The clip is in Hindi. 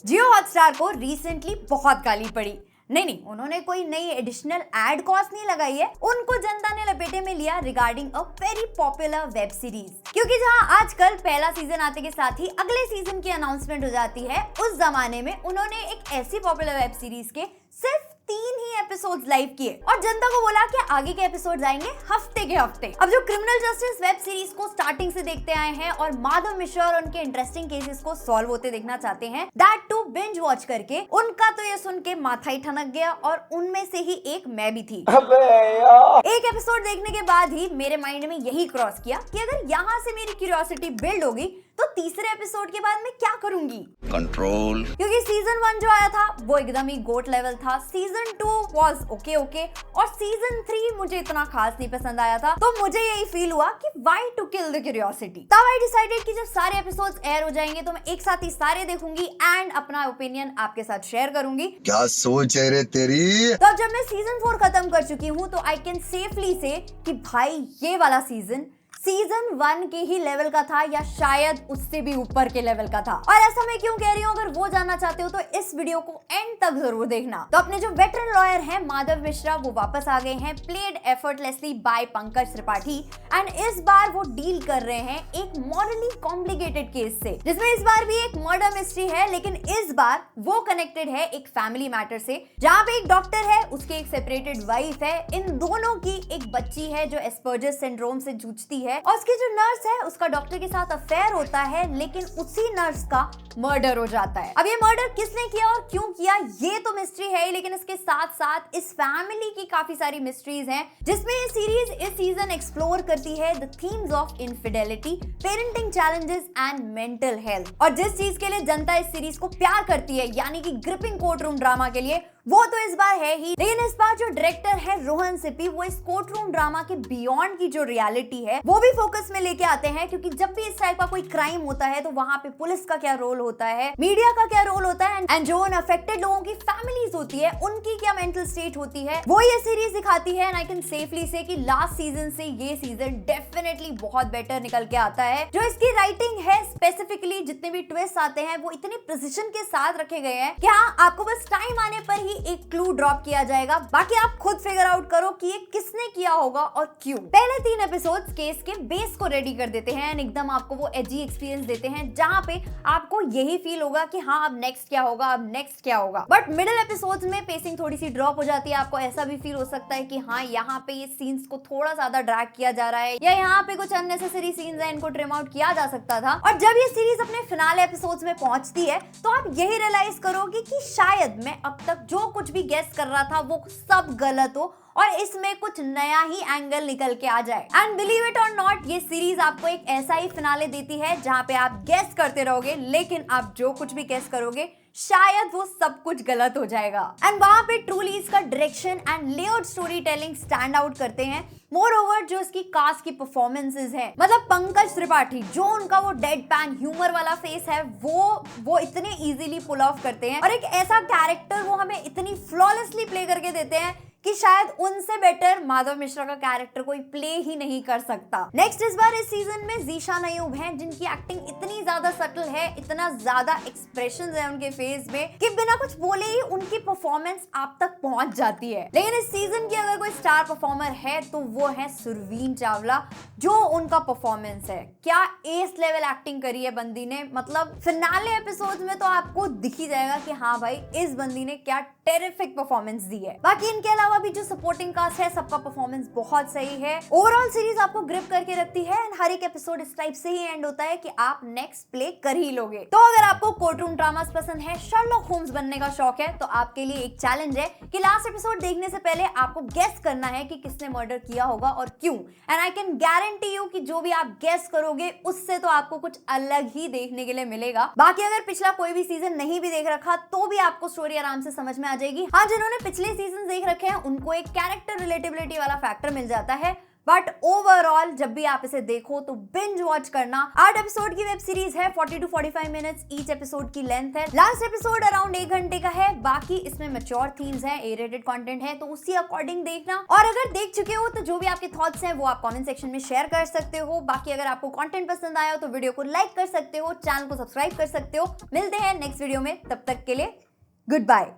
जियो हॉटस्टार को रिसेंटली बहुत गाली पड़ी। नहीं, उन्होंने कोई नई एडिशनल एड कॉस्ट नहीं लगाई है, उनको जनता ने लपेटे में लिया regarding a very popular web series. क्योंकि जहां आजकल पहला सीजन आते के साथ ही अगले सीजन की अनाउंसमेंट हो जाती है, उस जमाने में उन्होंने एक ऐसी पॉपुलर वेब सीरीज के सिर्फ 3 ही एपिसोड्स लाइव किए और जनता को बोला कि आगे के एपिसोड्स आएंगे हफ्ते के हफ्ते। अब जो क्रिमिनल जस्टिस वेब सीरीज को स्टार्टिंग से देखते आए हैं और माधव मिश्रा और उनके इंटरेस्टिंग केसेस को सॉल्व होते देखना चाहते हैं, दैट टू बिंज वॉच करके, उनका तो ये सुन के माथा ही ठनक गया और उनमें से ही एक मैं भी थी। एक एपिसोड देखने के बाद ही मेरे माइंड में यही क्रॉस किया कि अगर यहाँ से मेरी क्यूरियोसिटी बिल्ड होगी तो तीसरे एपिसोड के बाद मैं क्या करूंगी। कंट्रोल। क्योंकि सीजन 1 जो आया था वो एकदम ही गोट लेवल था, सीजन 2 वाज ओके और सीजन 3 मुझे इतना खास नहीं पसंद आया था। तो मुझे यही फील हुआ कि why to kill the curiosity. तब आई डिसाइडेड कि जब सारे एपिसोड्स एयर हो जाएंगे तो मैं एक साथ ही सारे देखूंगी एंड अपना ओपिनियन आपके साथ शेयर करूंगी। क्या सोच है रे तेरी। तो जब मैं सीजन 4 खत्म कर चुकी हूँ तो आई कैन सेफली से कि भाई ये वाला सीजन 1 के ही लेवल का था या शायद उससे भी ऊपर के लेवल का था। और ऐसा मैं क्यों कह रही हूँ, अगर वो जानना चाहते हो तो इस वीडियो को एंड तक जरूर देखना। तो अपने जो वेटरन लॉयर हैं माधव मिश्रा, वो वापस आ गए हैं, played effortlessly by Pankaj Tripathi. And इस बार वो डील कर रहे हैं एक मॉरली कॉम्प्लिकेटेड केस से, जिसमें इस बार भी एक मर्डर मिस्ट्री है, लेकिन इस बार वो कनेक्टेड है एक फैमिली मैटर से, जहाँ पे एक डॉक्टर है, उसकी एक सेपरेटेड वाइफ है, इन दोनों की एक बच्ची है जो एस्पर्जर सिंड्रोम से जूझती है और उसकी जो नर्स है उसका डॉक्टर के साथ अफेयर होता है, लेकिन उसी नर्स का मर्डर हो जाता है। अब ये मर्डर किसने किया और क्यों किया ये तो मिस्ट्री है, लेकिन इसके साथ साथ इस फैमिली की काफी सारी मिस्ट्रीज हैं, जिसमें ये सीरीज इस सीजन एक्सप्लोर करती है the themes of infidelity, parenting challenges and mental health. और जिस चीज के लिए जनता इस सीरीज को प्यार करती है, यानी कि ग्रिपिंग कोर्ट रूम ड्रामा के लिए, वो तो इस बार है ही, लेकिन इस बार जो डायरेक्टर है रोहन सिप्पी, वो इस कोर्ट रूम ड्रामा के बियॉन्ड की जो रियलिटी है वो भी फोकस में लेके आते हैं। क्योंकि जब भी इस टाइप का कोई क्राइम होता है तो वहां पे पुलिस का क्या रोल होता है, मीडिया का क्या रोल होता है, एंड जो उन अफेक्टेड लोगों की फैमिलीज होती है उनकी क्या मेंटल स्टेट होती है, वो ये सीरीज दिखाती है। एंड आई कैन सेफली से कि लास्ट सीजन से ये सीजन डेफिनेटली बहुत बेटर निकल के आता है। जो इसकी राइटिंग है, स्पेसिफिकली जितने भी ट्विस्ट आते हैं वो इतने प्रिसिजन के साथ रखे गए हैं कि हाँ, आपको बस टाइम आने पर ही एक क्लू ड्रॉप किया जाएगा, बाकी आप खुद फिगर आउट करो कि ये किसने किया होगा और क्यों। पहले 3 एपिसोड्स केस के बेस को रेडी कर देते हैं एंड एकदम आपको वो एजी एक्सपीरियंस देते हैं, जहां पे आपको यही फील होगा कि हाँ अब नेक्स्ट क्या होगा, अब नेक्स्ट क्या होगा। बट मिडिल एपिसोड्स में पेसिंग थोड़ी सी ड्रॉप हो जाती है, आपको ऐसा भी फील हो सकता है कि हाँ यहाँ पे ये सीन्स को थोड़ा ज्यादा ड्रैग किया जा रहा है या यहाँ पे कुछ अननेसेसरी सीन्स है, इनको ट्रिम आउट किया जा सकता था। और जब ये सीरीज अपने फिनाले एपिसोड्स में पहुंचती है तो आप यही रियलाइज करोगे कि शायद मैं अब तक जो कुछ भी गेस कर रहा था वो सब गलत हो और इसमें कुछ नया ही एंगल निकल के आ जाए। एंड बिलीव इट और नॉट, ये सीरीज आपको एक ऐसा ही फिनाले देती है जहां पे आप गेस करते रहोगे, लेकिन आप जो कुछ भी गेस करोगे शायद वो सब कुछ गलत हो जाएगा। एंड वहां पे ट्रूली इसका direction and layout story telling stand out करते हैं। मोर ओवर जो इसकी कास्ट की परफॉर्मेंसेस हैं, मतलब पंकज त्रिपाठी, जो उनका वो डेड पैन ह्यूमर वाला फेस है, वो इतने इजीली पुल ऑफ करते हैं और एक ऐसा कैरेक्टर वो हमें इतनी फ्लॉलेसली प्ले करके देते हैं कि शायद उनसे बेटर माधव मिश्रा का कैरेक्टर कोई प्ले ही नहीं कर सकता। नेक्स्ट इस बार इस सीजन में ज़ीशान अयूब हैं, जिनकी एक्टिंग इतनी ज्यादा सटल है, इतना ज्यादा एक्सप्रेशंस है उनके फेस में कि बिना कुछ बोले ही उनकी परफॉर्मेंस आप तक पहुंच जाती है। लेकिन इस सीजन की अगर कोई स्टार परफॉर्मर है तो वो है सुरवीन चावला। जो उनका परफॉर्मेंस है, क्या एस लेवल एक्टिंग करी है बंदी ने, मतलब फिनाले एपिसोड में तो आपको दिख ही जाएगा कि हाँ भाई इस बंदी ने क्या टेरिफिक परफॉर्मेंस दी है। बाकी इनके अलावा भी जो सपोर्टिंग कास्ट है सबका परफॉर्मेंस बहुत सही है। ओवरऑल सीरीज आपको ग्रिप करके रखती है एंड हर एक एपिसोड इस टाइप से ही एंड होता है कि आप नेक्स्ट प्ले कर ही लोगे। तो अगर आपको कोर्ट रूम ड्रामास पसंद है, शर्लॉक होम्स बनने का शौक है, तो आपके लिए एक चैलेंज है कि लास्ट एपिसोड देखने से पहले आपको गेस करना है कि किसने मर्डर किया होगा और क्यों। And I can guarantee you कि जो भी आप गेस करोगे उससे तो आपको कुछ अलग ही देखने के लिए मिलेगा। बाकी अगर पिछला कोई भी सीजन नहीं भी देख रखा तो भी आपको स्टोरी आराम से समझ में आ जाएगी। हाँ, जिन्होंने पिछले सीजन देख रखे हैं उनको एक कैरेक्टर रिलेटेबिलिटी वाला फैक्टर मिल जाता है, बट ओवरऑल जब भी आप इसे देखो तो बिंज वॉच करना। 8 एपिसोड की वेब सीरीज है, 40 to 45 मिनट्स ईच एपिसोड की लेंथ है। लास्ट एपिसोड अराउंड 1 घंटे का है। बाकी इसमें मैच्योर थीम्स हैं, ए रेटेड कंटेंट है, तो उसी अकॉर्डिंग देखना। और अगर देख चुके हो तो जो भी आपके थॉट्स हैं वो आप कमेंट सेक्शन में शेयर कर सकते हो। बाकी अगर आपको कंटेंट पसंद आया हो तो वीडियो को लाइक कर सकते हो, चैनल को सब्सक्राइब कर सकते हो। मिलते हैं नेक्स्ट वीडियो में, तब तक के लिए गुड बाय।